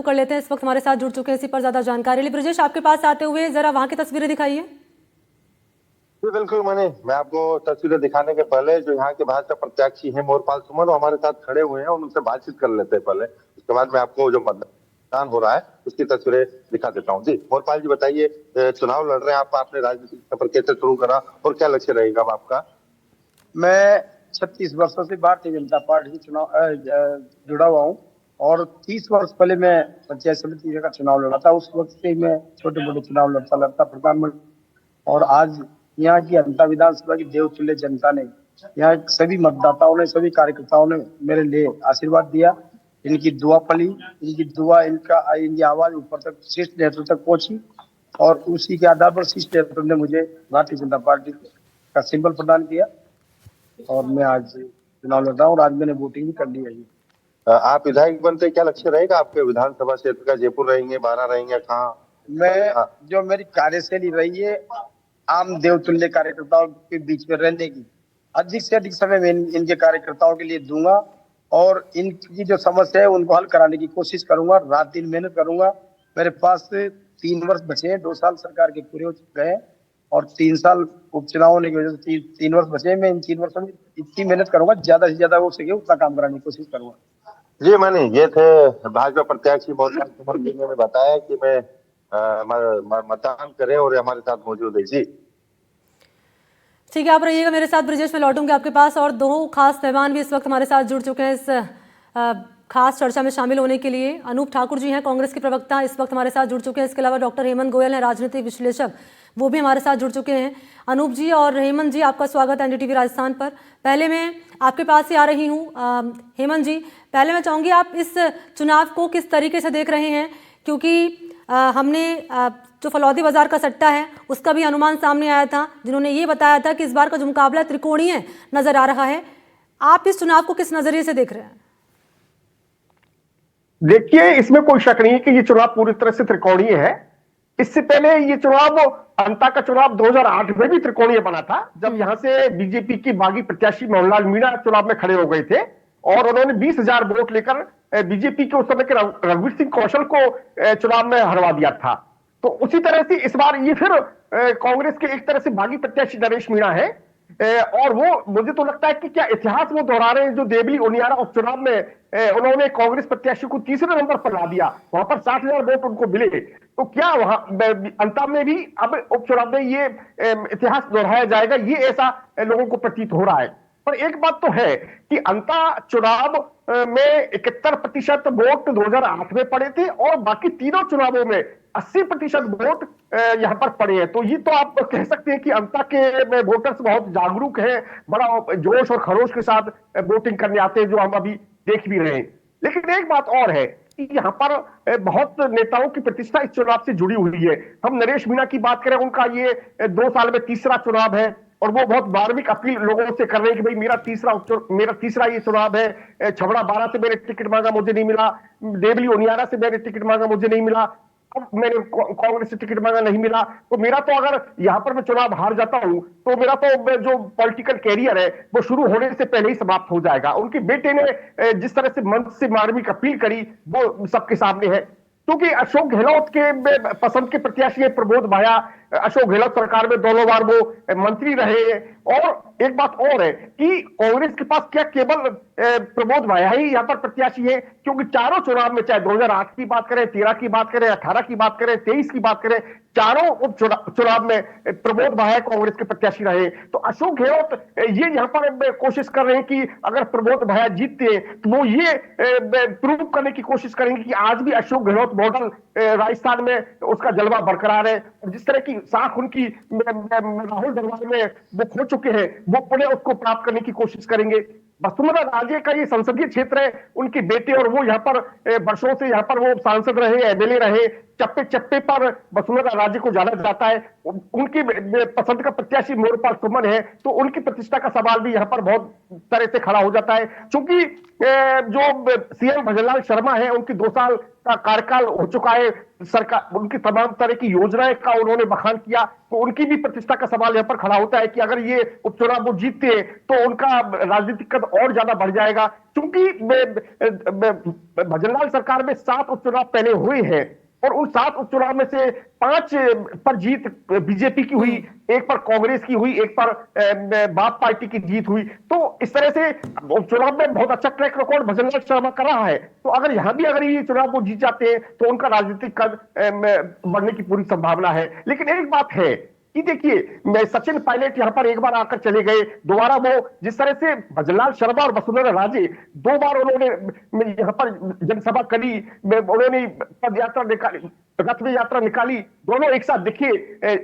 कर लेते हैं। इस वक्त हमारे साथ जुड़ चुके हैं इसी पर ज्यादा जानकारी लिए। ब्रजेश, आपके पास आते हुए जरा वहां की तस्वीरें दिखाइए। जी बिल्कुल। मैं आपको तस्वीरें दिखाने के पहले जो यहाँ के भाजपा प्रत्याशी हैं मोरपाल सुमन, वो हमारे साथ खड़े हुए हैं और उनसे बातचीत कर लेते हैं पहले। उसके बाद मैं आपको जो मतदान हो रहा है उसकी तस्वीरें दिखा देता हूँ। जी मोरपाल जी बताइए, चुनाव लड़ रहे हैं आप, आपने राजनीतिक सफर कैसे शुरू करा और क्या लक्ष्य रहेगा अब आपका? मैं 36 वर्षों से भारतीय जनता पार्टी से जुड़ा हुआ हूँ और 30 वर्ष पहले मैं पंचायत समिति का चुनाव लड़ा था। उस वक्त से मैं छोटे मोटे चुनाव लड़ता लड़ता प्रधानमंत्री, और आज यहाँ की जनता, विधानसभा की देवतुल्य जनता ने, यहाँ सभी मतदाताओं ने, सभी कार्यकर्ताओं ने मेरे लिए आशीर्वाद दिया। इनकी दुआ पली, इनकी दुआ, इनकी आवाज ऊपर तक, शीर्ष नेतृत्व तक पहुंची और उसी के आधार पर शीर्ष नेतृत्व ने मुझे भारतीय जनता पार्टी का सिंबल प्रदान किया और मैं आज चुनाव लड़ रहा हूँ और आज मैंने वोटिंग भी कर ली है। आप विधायक बनते क्या लक्ष्य रहेगा आपके विधानसभा क्षेत्र का? जयपुर रहेंगे, बारा रहेंगे, कहाँ? जो मेरी कार्यशैली रही है, आम देवतुल्य कार्यकर्ताओं के बीच में रहने की, अधिक से अधिक समय मैं इनके कार्यकर्ताओं के लिए दूंगा और इनकी जो समस्या है उनको हल कराने की कोशिश करूंगा। रात दिन मेहनत करूंगा। मेरे पास 3 वर्ष बचे हैं, 2 साल सरकार के पूरे हो गए और 3 साल उपचुनाव होने की वजह से 3 वर्ष बचे हैं। मैं इन 3 वर्षों में इतनी मेहनत करूंगा, ज्यादा से ज्यादा हो सके उतना काम कराने की कोशिश करूंगा। जी ये थे भाजपा प्रत्याशी मोरपाल सुमन जी ने बताया कि मैं मतदान करें और हमारे साथ मौजूद है। जी ठीक है, आप रहिएगा मेरे साथ। ब्रजेश, मैं लौटूंगी आपके पास। और 2 खास मेहमान भी इस वक्त हमारे साथ जुड़ चुके हैं इस खास चर्चा में शामिल होने के लिए। अनूप ठाकुर जी हैं, कांग्रेस के प्रवक्ता, इस वक्त हमारे साथ जुड़ चुके हैं। इसके अलावा डॉक्टर हेमंत गोयल हैं, राजनीतिक विश्लेषक, वो भी हमारे साथ जुड़ चुके हैं। अनूप जी और हेमंत जी, आपका स्वागत है एनडीटीवी राजस्थान पर। पहले मैं आपके पास ही आ रही हूँ। हेमंत जी, पहले मैं चाहूँगी आप इस चुनाव को किस तरीके से देख रहे हैं, क्योंकि हमने जो फलौदी बाजार का सट्टा है उसका भी अनुमान सामने आया था, जिन्होंने ये बताया था कि इस बार का जो मुकाबला त्रिकोणीय नजर आ रहा है। आप इस चुनाव को किस नजरिए से देख रहे हैं? देखिए, इसमें कोई शक नहीं है कि ये चुनाव पूरी तरह से त्रिकोणीय है। इससे पहले ये चुनाव, अंता का चुनाव 2008 में भी त्रिकोणीय बना था, जब यहां से बीजेपी की बागी प्रत्याशी मोहनलाल मीणा चुनाव में खड़े हो गए थे और उन्होंने 20,000 वोट लेकर बीजेपी के उस समय के रघुवीर सिंह कौशल को चुनाव में हरवा दिया था। तो उसी तरह से इस बार ये फिर कांग्रेस के एक तरह से बागी प्रत्याशी नरेश मीणा है और वो, मुझे तो लगता है कि क्या इतिहास वो दोहरा रहे हैं। जो देवली ओनियारा उपचुनाव में उन्होंने कांग्रेस प्रत्याशी को तीसरे नंबर पर ला दिया, वहां पर 60,000 वोट उनको मिले, तो क्या वहां अंता में भी अब उपचुनाव में ये इतिहास दोहराया जाएगा, ये ऐसा लोगों को प्रतीत हो रहा है। पर एक बात तो है कि अंता चुनाव में 71% वोट 2008 में पड़े थे और बाकी तीनों चुनावों में 80% वोट यहां पर पड़े हैं। तो ये तो आप कह सकते हैं कि अंता के वोटर्स बहुत जागरूक हैं, बड़ा जोश और खरोश के साथ वोटिंग करने आते हैं, जो हम अभी देख भी रहे हैं। लेकिन एक बात और है कि यहाँ पर बहुत नेताओं की प्रतिष्ठा इस चुनाव से जुड़ी हुई है। हम नरेश मीणा की बात करें, उनका ये 2 साल में तीसरा चुनाव है और वो बहुत धार्मिक अपील लोगों से कर रहे हैं कि भाई मेरा तीसरा ये चुनाव है। छबड़ा बारा से मैंने टिकट मांगा, मुझे नहीं मिला। देवली ओनियारा से मैंने टिकट मांगा, मुझे नहीं मिला। अब मैंने कांग्रेस से टिकट मांगा, नहीं मिला। तो मेरा तो, अगर यहां पर मैं चुनाव हार जाता हूं तो मेरा तो जो पॉलिटिकल कैरियर है वो शुरू होने से पहले ही समाप्त हो जाएगा। उनके बेटे ने जिस तरह से मंच से मार्मिक अपील करी वो सबके सामने है। क्योंकि अशोक गहलोत के पसंद के प्रत्याशी है प्रमोद भाया। अशोक गहलोत सरकार में दोनों बार वो मंत्री रहे। और एक बात और है कि कांग्रेस के पास क्या केवल प्रमोद भाया ही यहां पर प्रत्याशी है, क्योंकि चारों चुनाव में, चाहे 2008 की बात करें, 13 की बात करें, 18 की बात करें, 23 की बात करें, चारों उपचुनाव में प्रमोद भाया कांग्रेस के प्रत्याशी रहे। तो अशोक गहलोत ये यहां पर कोशिश कर रहे हैं कि अगर प्रमोद भाया जीतते तो वो ये प्रूव करने की कोशिश करेंगे कि आज भी अशोक गहलोत मॉडल राजस्थान में उसका जलवा बरकरार है। जिस तरह की साख उनकी राहुल दरबार में वो खो चुके हैं, वो पुनः उसको प्राप्त करने की कोशिश करेंगे। वसुंधरा राजे का ये संसदीय क्षेत्र है, उनके बेटे, और वो यहाँ पर वर्षों से यहाँ पर वो सांसद रहे, एमएलए रहे। चप्पे चप्पे पर वसुंधरा राजे को जाना जाता है। उनकी पसंद का प्रत्याशी मोरपाल सुमन है, तो उनकी प्रतिष्ठा का सवाल भी यहाँ पर बहुत तरह से खड़ा हो जाता है। क्योंकि जो सीएम भजनलाल शर्मा है, उनकी 2 साल का कार्यकाल हो चुका है, सरकार उनकी तमाम तरह की योजनाएं का उन्होंने बखान किया, तो उनकी भी प्रतिष्ठा का सवाल यहाँ पर खड़ा होता है कि अगर ये उपचुनाव वो जीतते हैं तो उनका राजनीतिक कद और ज्यादा बढ़ जाएगा। क्योंकि भजनलाल सरकार में 7 उपचुनाव पहले हुए हैं और उन 7 उपचुनाव में से 5 पर जीत बीजेपी की हुई, एक पर कांग्रेस की हुई, एक पर बाप पार्टी की जीत हुई। तो इस तरह से उपचुनाव में बहुत अच्छा ट्रैक रिकॉर्ड भजनलाल शर्मा का रहा है। तो अगर यहां भी अगर ये चुनाव वो जीत जाते हैं तो उनका राजनीतिक कद बढ़ने की पूरी संभावना है। लेकिन एक बात है कि देखिए, सचिन पायलट यहां पर एक बार आकर चले गए, दोबारा वो जिस तरह से भजनलाल शर्मा और वसुंधरा राजे 2 बार उन्होंने यहां पर जनसभा करी, उन्होंने पद यात्रा निकाली, रथ में यात्रा निकाली, दोनों एक साथ दिखे,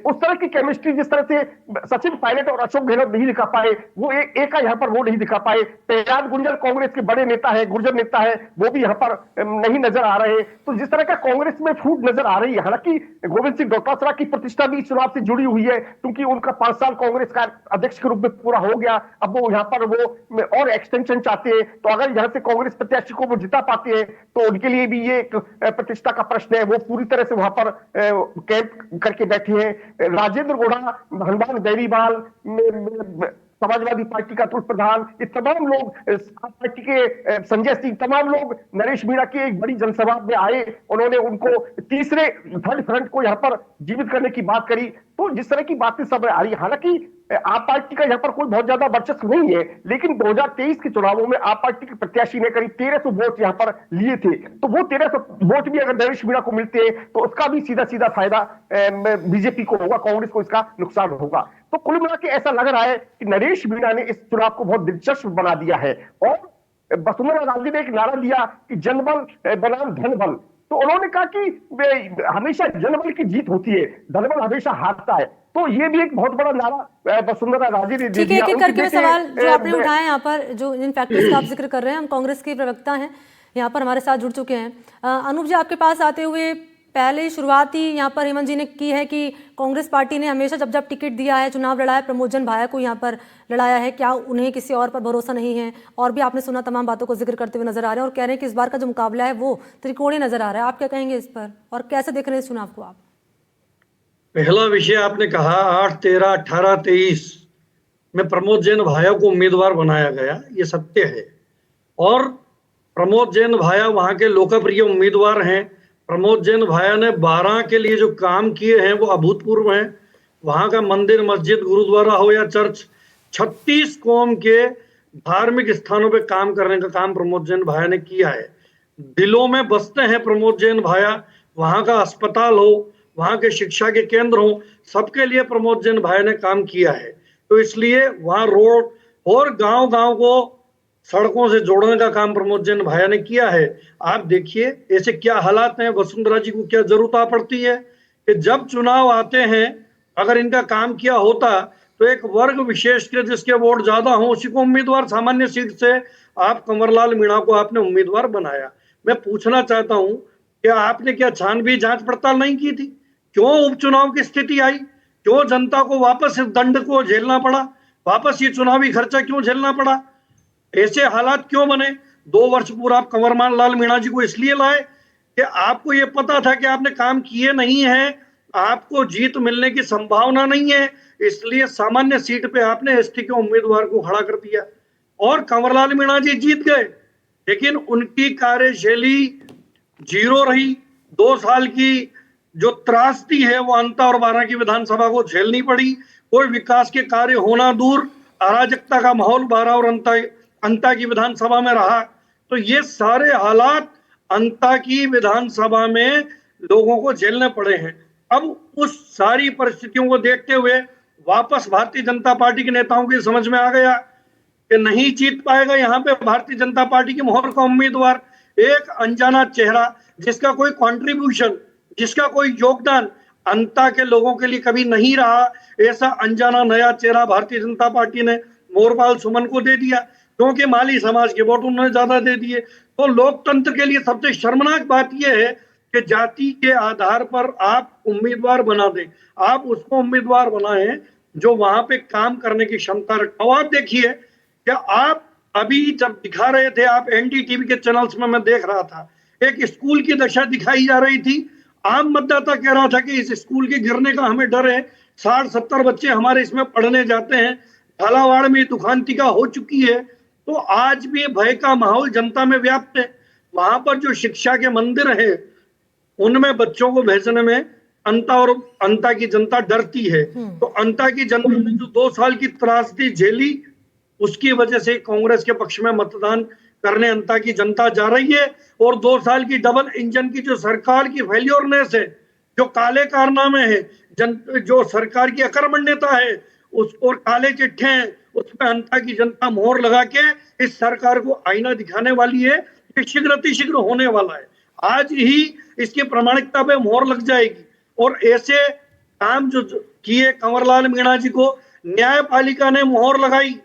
उस तरह की केमिस्ट्री जिस तरह से सचिन पायलट और अशोक गहलोत नहीं दिखा पाए, वो एक का यहाँ पर वो नहीं दिखा पाए। प्रहलाद गुंजर कांग्रेस के बड़े नेता है, गुर्जर नेता है, वो भी यहाँ पर नहीं नजर आ रहे। तो जिस तरह का कांग्रेस में फूट नजर आ रही है, हालांकि गोविंद सिंह डोटासरा की प्रतिष्ठा भी चुनाव से जुड़ी हुई है, क्योंकि उनका 5 साल कांग्रेस का अध्यक्ष के रूप में पूरा हो गया। अब वो यहाँ पर वो और एक्सटेंशन चाहते हैं, तो अगर यहाँ से कांग्रेस प्रत्याशी को वो जिता पाते हैं तो उनके लिए भी ये एक प्रतिष्ठा का प्रश्न है। वो पूरी तरह से वहां पर कैंप करके बैठे हैं। राजेंद्र गोड़ा, हनुमान बेनीवाल, समाजवादी पार्टी का अतुल प्रधान, ये तमाम लोग, पार्टी के संजय सिंह, तमाम लोग नरेश मीणा की एक बड़ी जनसभा में आए, उन्होंने उनको तीसरे थर्ड फ्रंट को यहाँ पर जीवित करने की बात करी। तो जिस तरह की बातें सब आ रही है, हालांकि आप पार्टी का यहाँ पर कोई बहुत ज्यादा वर्चस्व नहीं है, लेकिन 2023 के चुनावों में आप पार्टी के प्रत्याशी ने करीब 1300 वोट यहाँ पर लिए थे। तो वो 1300 वोट भी अगर नरेश मीणा को मिलते हैं तो उसका भी सीधा सीधा फायदा बीजेपी को होगा, कांग्रेस को इसका नुकसान होगा। तो कुल मिला के ऐसा लग रहा है कि नरेश मीणा ने इस चुनाव को बहुत दिलचस्प बना दिया है। और वसुंधरा राजे ने एक नारा दिया कि जनबल बनाम धनबल, तो उन्होंने कहा कि हमेशा जनबल की जीत होती है, धनबल हमेशा हारता है। तो ये भी एक बहुत बड़ा नारा वसुंधरा राजे ने ठीक है, एक एक करके सवाल जो आपने उठाए यहाँ पर, जो इन फैक्टर्स का आप जिक्र कर रहे हैं, हम कांग्रेस के प्रवक्ता हैं यहाँ पर हमारे साथ जुड़ चुके हैं। अनूप जी, आपके पास आते हुए पहले शुरुआत ही यहाँ पर हेमंत जी ने की है कि कांग्रेस पार्टी ने हमेशा जब जब टिकट दिया है, चुनाव लड़ा है, प्रमोद भाया को यहाँ पर लड़ाया है, क्या उन्हें किसी और पर भरोसा नहीं है? और भी आपने सुना, तमाम बातों को जिक्र करते हुए नजर आ रहे हैं और कह रहे हैं कि इस बार का जो मुकाबला है वो त्रिकोणीय नजर आ रहा है। आप क्या कहेंगे इस पर और कैसे देख रहे हैं इस चुनाव को आप? पहला विषय आपने कहा 8, 13, 18, 23 में प्रमोद जैन भाया को उम्मीदवार बनाया गया, ये सत्य है। और प्रमोद जैन भाया वहां के लोकप्रिय उम्मीदवार हैं। प्रमोद जैन भाया ने 12 के लिए जो काम किए हैं वो अभूतपूर्व हैं। वहां का मंदिर, मस्जिद, गुरुद्वारा हो या चर्च, 36 कौम के धार्मिक स्थानों पे काम करने का काम प्रमोद जैन भाया ने किया है। दिलों में बसते हैं प्रमोद जैन भाया। वहां का अस्पताल हो, वहां के शिक्षा के केंद्र हो, सबके लिए प्रमोद जैन भाया ने काम किया है। तो इसलिए वहां रोड और गांव-गांव को सड़कों से जोड़ने का काम प्रमोद जैन भाया ने किया है। आप देखिए ऐसे क्या हालात हैं, वसुंधरा जी को क्या जरूरत पड़ती है कि जब चुनाव आते हैं, अगर इनका काम किया होता तो एक वर्ग विशेष के जिसके वोट ज्यादा हो उसी को उम्मीदवार, सामान्य सीट से आप कंवरलाल मीणा को आपने उम्मीदवार बनाया। मैं पूछना चाहता हूं कि आपने क्या छानबीन जांच पड़ताल नहीं की थी? क्यों उपचुनाव की स्थिति आई? क्यों जनता को वापस इस दंड को झेलना पड़ा? वापस ये चुनावी खर्चा क्यों झेलना पड़ा? ऐसे हालात क्यों बने? 2 वर्ष पूरा आप कंवरलाल मीणा जी को इसलिए लाए कि आपको ये पता था कि आपने काम किए नहीं है, आपको जीत मिलने की संभावना नहीं है, इसलिए सामान्य सीट पे आपने एसटी के उम्मीदवार को खड़ा कर दिया और कंवरलाल मीणा जी जीत गए। लेकिन उनकी कार्यशैली जीरो रही। 2 साल की जो त्रासदी है वो अंता और 12 की विधानसभा को झेलनी पड़ी। कोई विकास के कार्य होना दूर, अराजकता का माहौल 12 और अंता की विधानसभा में रहा। तो ये सारे हालात अंता की विधानसभा में लोगों को झेलने पड़े हैं। अब उस सारी परिस्थितियों को देखते हुए वापस भारतीय जनता पार्टी के नेताओं की समझ में आ गया कि नहीं जीत पाएगा यहाँ पे भारतीय जनता पार्टी की मोहर का उम्मीदवार। एक अनजाना चेहरा जिसका कोई कंट्रीब्यूशन, जिसका कोई योगदान अंता के लोगों के लिए कभी नहीं रहा, ऐसा अनजाना नया चेहरा भारतीय जनता पार्टी ने मोरपाल सुमन को दे दिया, क्योंकि माली समाज के वोट उन्होंने ज्यादा दे दिए। तो लोकतंत्र के लिए सबसे शर्मनाक बात यह है कि जाति के आधार पर आप उम्मीदवार बना दें। आप उसको उम्मीदवार बनाएं जो वहां पे काम करने की क्षमता रखता हो। आप देखिए क्या आप अभी जब दिखा रहे थे, आप एनडीटीवी के चैनल्स में मैं देख रहा था, एक स्कूल की दशा दिखाई जा रही थी। आम मतदाता कह रहा था कि इस स्कूल के गिरने का हमें डर है, 60-70 बच्चे हमारे इसमें पढ़ने जाते हैं, झालावाड़ में दुखांतिका हो चुकी है। तो आज भी भय का माहौल जनता में व्याप्त है। वहां पर जो शिक्षा के मंदिर है उनमें बच्चों को भेजने में अंता की जनता डरती है। तो अंता की जनता ने जो 2 साल की त्रासदी झेली, उसकी वजह से कांग्रेस के पक्ष में मतदान करने अंता की जनता जा रही है। और 2 साल की डबल इंजन की जो सरकार की फेल्योरनेस है, जो काले कारनामे है, जो सरकार की अकर्मण्यता है, उस और काले चिट्ठे हैं, उसमें अंता की जनता मोहर लगा के इस सरकार को आईना दिखाने वाली है। ये शीघ्र होने वाला है। आज ही इसकी प्रामाणिकता पे मोहर लग जाएगी। और ऐसे काम जो किए कंवरलाल मीणा जी को न्यायपालिका ने मोहर लगाई,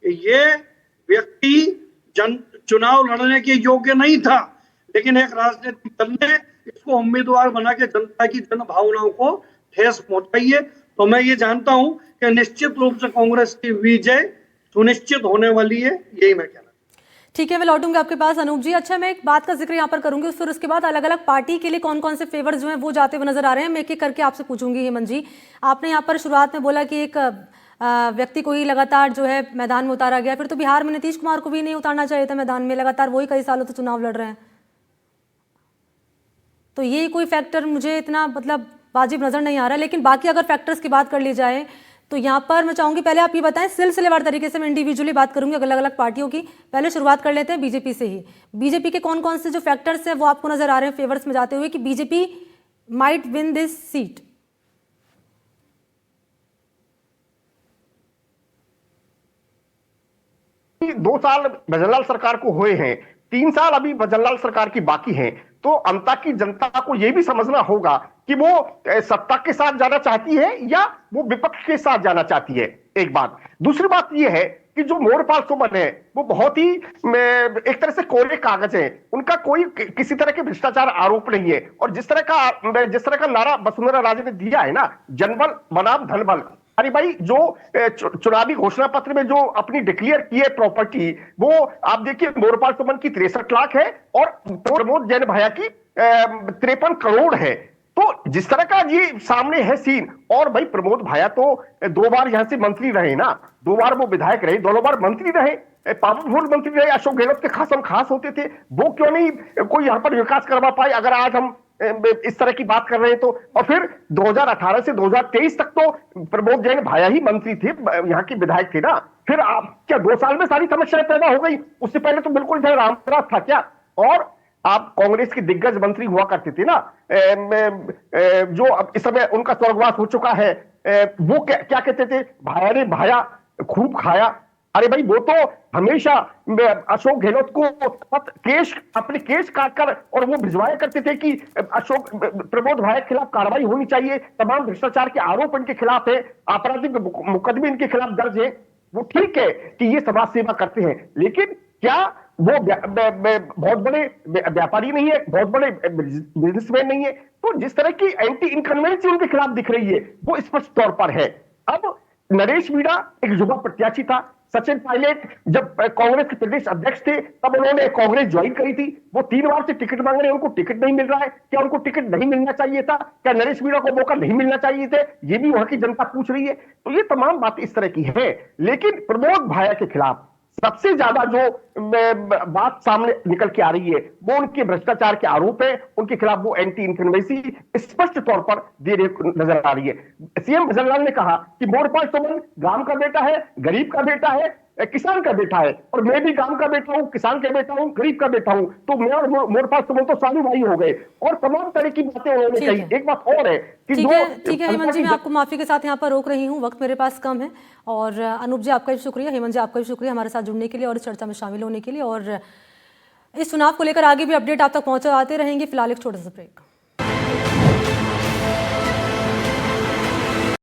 ये व्यक्ति चुनाव लड़ने के योग्य नहीं था, लेकिन एक राजनीतिक दल ने इसको उम्मीदवार बना के जनता की जन भावनाओं को ठेस पहुंचाई है। तो मैं ये जानता हूं कि निश्चित रूप से कांग्रेस की विजय सुनिश्चित होने वाली है, यही मैं कहना। ठीक है, मैं लौटूंगी आपके पास अनूप जी। अच्छा, मैं एक बात का जिक्र यहाँ पर करूंगी, फिर उसके बाद अलग अलग पार्टी के लिए कौन कौन से फेवर जो हैं वो जाते हुए नजर आ रहे हैं, मैं एक एक करके आपसे पूछूंगी। हेमंत जी, आपने यहाँ पर शुरुआत में बोला कि एक व्यक्ति को ही लगातार जो है मैदान में उतारा गया, फिर तो बिहार में नीतीश कुमार को भी नहीं उतारना चाहिए था मैदान में, लगातार वही कई सालों से चुनाव लड़ रहे हैं। तो ये कोई फैक्टर मुझे इतना मतलब वाजिब नजर नहीं आ रहा है। लेकिन बाकी अगर फैक्टर्स की बात कर ली जाए तो यहाँ पर मैं चाहूंगी पहले आप ये बताएं, सिलसिलेवार तरीके से मैं इंडिविजुअली बात करूंगी अलग अलग पार्टियों की। पहले शुरुआत कर लेते हैं बीजेपी से ही। बीजेपी के कौन कौन से जो फैक्टर्स हैं वो आपको नजर आ रहे हैं फेवर्स में जाते हुए कि BJP might win this seat? 2 साल भजनलाल सरकार को हुए हैं, 3 साल अभी भजनलाल सरकार की बाकी हैं। तो अंता की जनता को यह भी समझना होगा कि वो सत्ता के साथ जाना चाहती है या वो विपक्ष के साथ जाना चाहती है, एक बात। दूसरी बात यह है कि जो मोरपाल सुमन है वो बहुत ही एक तरह से कोरे कागज है, उनका कोई किसी तरह के भ्रष्टाचार आरोप नहीं है। और जिस तरह का नारा वसुंधरा राजे ने दिया है ना, जनबल बनाम धनबल, अरे भाई जो चुनावी घोषणा पत्र में जो अपनी डिक्लेयर की है प्रॉपर्टी, वो आप देखिए मोरपाल सुमन की 63 लाख है और प्रमोद जैन भैया की 53 करोड़ है। तो जिस तरह का ये सामने है सीन, और भाई प्रमोद भैया तो 2 बार यहां से मंत्री रहे ना, 2 बार वो विधायक रहे, दोनों बार मंत्री रहे, पावरफुल मंत्री रहे, अशोक गहलोत के खास होते थे। वो क्यों नहीं कोई यहां पर विकास करवा पाए, अगर आज हम इस तरह की बात कर रहे हैं तो। और फिर 2018 से 2023 तक तो प्रमोद जैन भैया ही मंत्री थे, यहाँ के विधायक थे ना। फिर आप क्या 2 साल में सारी समस्याएं पैदा हो गई? उससे पहले तो बिल्कुल जय रामदास था क्या? और आप कांग्रेस के दिग्गज मंत्री हुआ करते थे ना, जो अब इस समय उनका स्वर्गवास हो चुका है, वो क्या कहते थे, भाया ने भाया खूब खाया। अरे भाई वो तो हमेशा अशोक गहलोत को अपने केस काटकर और वो भिजवाया करते थे कि प्रमोद भाई के खिलाफ कार्रवाई होनी चाहिए, तमाम भ्रष्टाचार के आरोप इनके खिलाफ है, आपराधिक मुकदमे इनके खिलाफ दर्ज है। वो ठीक है कि ये समाज सेवा करते हैं, लेकिन क्या वो बहुत बड़े व्यापारी नहीं है, बहुत बड़े बिजनेसमैन नहीं है? तो जिस तरह की एंटी इनकन्वेंसी उनके खिलाफ दिख रही है वो स्पष्ट तौर पर है। अब नरेश मीणा एक युवा प्रत्याशी था, सचिन पायलट जब कांग्रेस के प्रदेश अध्यक्ष थे तब उन्होंने कांग्रेस ज्वाइन करी थी, वो 3 बार से टिकट मांग रहे हैं, उनको टिकट नहीं मिल रहा है। क्या उनको टिकट नहीं मिलना चाहिए था? क्या नरेश मीणा को मौका नहीं मिलना चाहिए थे? ये भी वहां की जनता पूछ रही है। तो ये तमाम बात इस तरह की है। लेकिन प्रमोद भाया के खिलाफ सबसे ज्यादा जो बात सामने निकल के आ रही है वो उनके भ्रष्टाचार के आरोप है, उनके खिलाफ वो एंटी इनकम्बेंसी स्पष्ट तौर पर दे रही नजर आ रही है। सीएम भजनलाल ने कहा कि मोरपाल सुमन गांव का बेटा है, गरीब का बेटा है, किसान का बेटा है, और मैं भी गांव का बेटा हूं, किसान का बेटा हूं, गरीब का बेटा हूं, तो मैं और मोरपाल सुमन तो सालू भाई हो गए। और तमाम तरह की बातें उन्होंने कही। एक बात और है कि ठीक है हेमंत जी, मैं आपको माफी के साथ यहाँ पर रोक रही हूँ, वक्त मेरे पास कम है। और अनूप जी आपका भी शुक्रिया, हेमंत जी आपका भी शुक्रिया हमारे साथ जुड़ने के लिए और इस चर्चा में शामिल होने के लिए। और इस चुनाव को लेकर आगे भी अपडेट आप तक पहुंचाते रहेंगे। फिलहाल एक छोटा सा ब्रेक।